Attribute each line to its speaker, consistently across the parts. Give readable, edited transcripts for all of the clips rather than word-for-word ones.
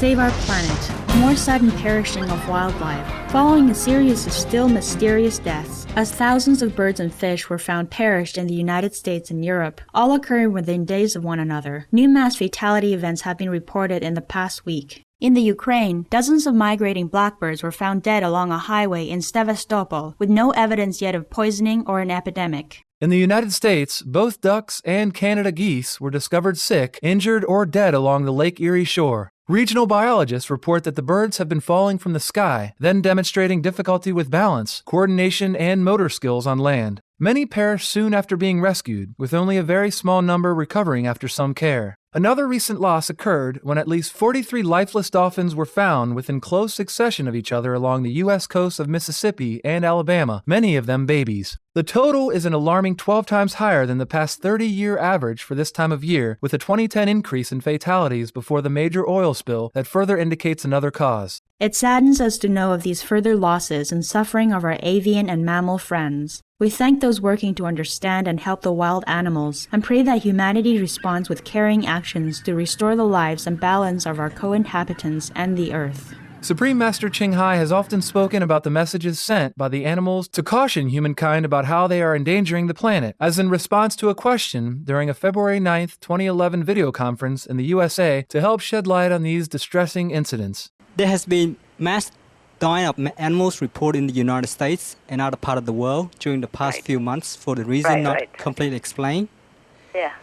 Speaker 1: Save our planet. More sudden perishing of wildlife. Following a series of still mysterious deaths, as thousands of birds and fish were found perished in the United States and Europe, all occurring within days of one another. New mass fatality events have been reported in the past week. In the Ukraine, dozens of migrating blackbirds were found dead along a highway in Sevastopol, with no evidence yet of poisoning or an epidemic.
Speaker 2: In the United States, both ducks and Canada geese were discovered sick, injured, or dead along the Lake Erie shore. Regional biologists report that the birds have been falling from the sky, then demonstrating difficulty with balance, coordination, and motor skills on land. Many perished soon after being rescued, with only a very small number recovering after some care. Another recent loss occurred when at least 43 lifeless dolphins were found within close succession of each other along the U.S. coasts of Mississippi and Alabama, many of them babies. The total is an alarming 12 times higher than the past 30-year average for this time of year, with a 2010 increase in fatalities before the major oil spill that further indicates another cause.
Speaker 1: It saddens us to know of these further losses and suffering of our avian and mammal friends. We thank those working to understand and help the wild animals, and pray that humanity responds with caring actions to restore the lives and balance of our co-inhabitants and the earth.
Speaker 2: Supreme Master Ching Hai has often spoken about the messages sent by the animals to caution humankind about how they are endangering the planet, as in response to a question during a February 9, 2011 video conference in the USA to help shed light on these distressing incidents.
Speaker 3: There has been mass dying of animals reported in the United States and other parts of the world during the past few months for the reason not completely explained.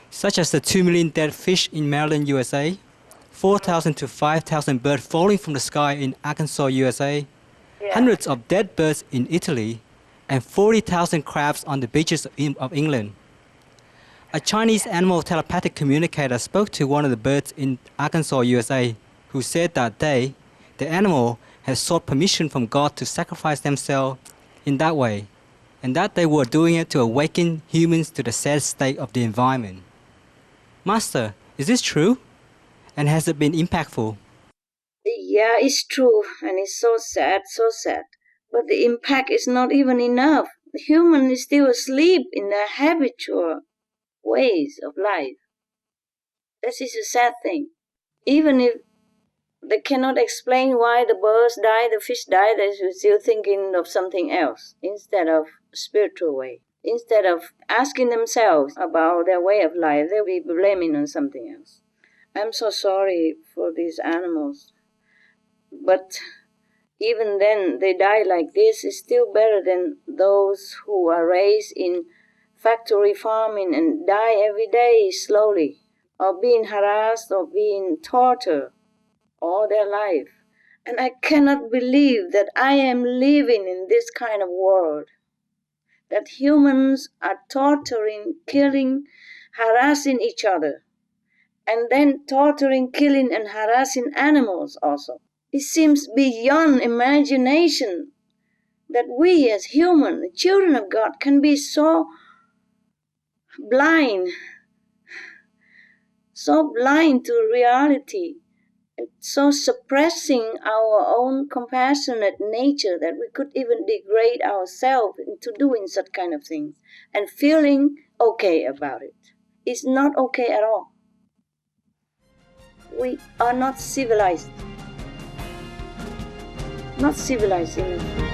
Speaker 3: Such as the 2 million dead fish in Maryland, USA, 4,000 to 5,000 birds falling from the sky in Arkansas, USA, hundreds of dead birds in Italy, and 40,000 crabs on the beaches of England. A Chinese animal telepathic communicator spoke to one of the birds in Arkansas, USA, who said that the animal had sought permission from God to sacrifice themselves in that way, and that they were doing it to awaken humans to the sad state of the environment. Master, is this true? And has it been impactful?
Speaker 4: Yeah, it's true, and it's so sad. But the impact is not even enough. The human is still asleep in their habitual ways of life. That is a sad thing. Even if they cannot explain why the birds die, the fish die, they're still thinking of something else instead of spiritual way. Instead of asking themselves about their way of life, they'll be blaming on something else. I'm so sorry for these animals. But even then, they die like this is still better than those who are raised in factory farming and die every day slowly, or being harassed or being tortured all their life. And I cannot believe that I am living in this kind of world, that humans are torturing, killing, harassing each other, and then torturing, killing, and harassing animals also. It seems beyond imagination that we as human, the children of God, can be so blind to reality, and so suppressing our own compassionate nature that we could even degrade ourselves into doing such kind of things and feeling okay about it. It's not okay at all. We are not civilized. Not civilized enough.